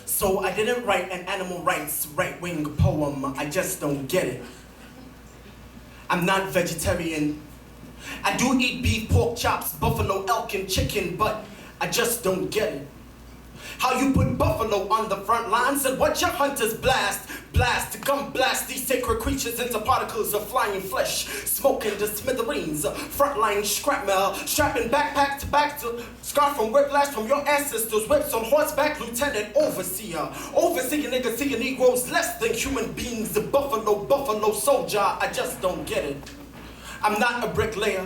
So I didn't write an animal rights right-wing poem. I just don't get it. I'm not vegetarian. I do eat beef, pork chops, buffalo, elk, and chicken, but I just don't get it. How you put buffalo on the front lines and what your hunters blast to come blast these sacred creatures into particles of flying flesh, smoking to smithereens, frontline shrapnel, strapping backpack to back to scar from whiplash from your ancestors, whips on horseback, lieutenant, overseer niggas seeing Negroes less than human beings, the buffalo soldier, I just don't get it. I'm not a bricklayer,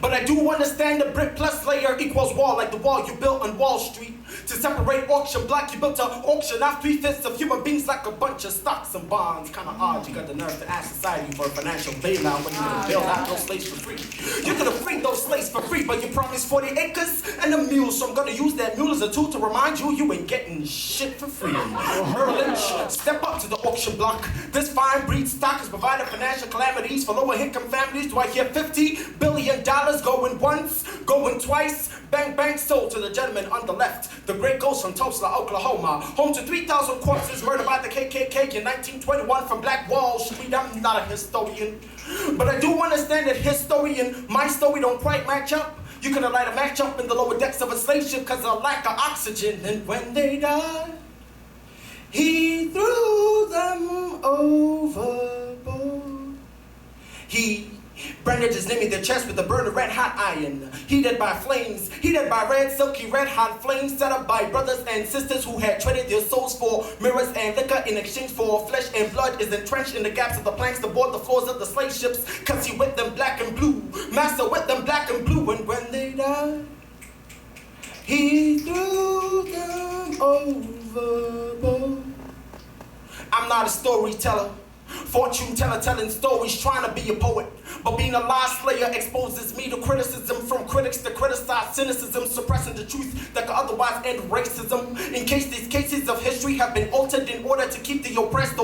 but I do understand the brick plus layer equals wall, like the wall you built on Wall Street. To separate auction block, you built to auction off 3/5 of human beings like a bunch of stocks and bonds. Kinda odd, you got the nerve to ask society for a financial bailout when you could bail out those slaves for free. You could have freed those slaves for free, but you promised 40 acres and a mule, so I'm gonna use that mule as a tool to remind you you ain't getting shit for free. Merrill Lynch, step up to the auction block. This fine breed stock has provided financial calamities for lower income families. Do I hear $50 billion going once, going twice? Bang, bang, sold to the gentleman on the left. The great ghost from Tulsa, Oklahoma. Home to 3,000 corpses murdered by the KKK in 1921 from Black Wall Street. I'm not a historian, but I do understand that historian, my story don't quite match up. You could have light a match up in the lower decks of a slave ship because of lack of oxygen. And when they died, he threw them overboard. He branded his name in their chest with a burning red-hot iron. Heated by flames, heated by red, silky, red-hot flames set up by brothers and sisters who had traded their souls for mirrors and liquor in exchange for flesh and blood is entrenched in the gaps of the planks to board the floors of the slave ships, cause he with them black and blue. Master with them black and blue, and when they died, he threw them overboard. I'm not a storyteller, fortune teller telling stories, trying to be a poet. But being a lie slayer exposes me to criticism from critics that criticize cynicism, suppressing the truth that could otherwise end racism. In case these cases of history have been altered in order to keep the oppressed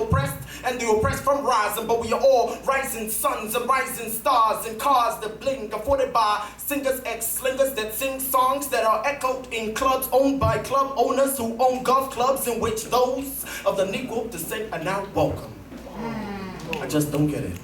and the oppressed from rising. But we are all rising suns and rising stars in cars that blink, afforded by singers, ex-slingers that sing songs that are echoed in clubs owned by club owners who own golf clubs in which those of the Negro descent are now welcome. I just don't get it.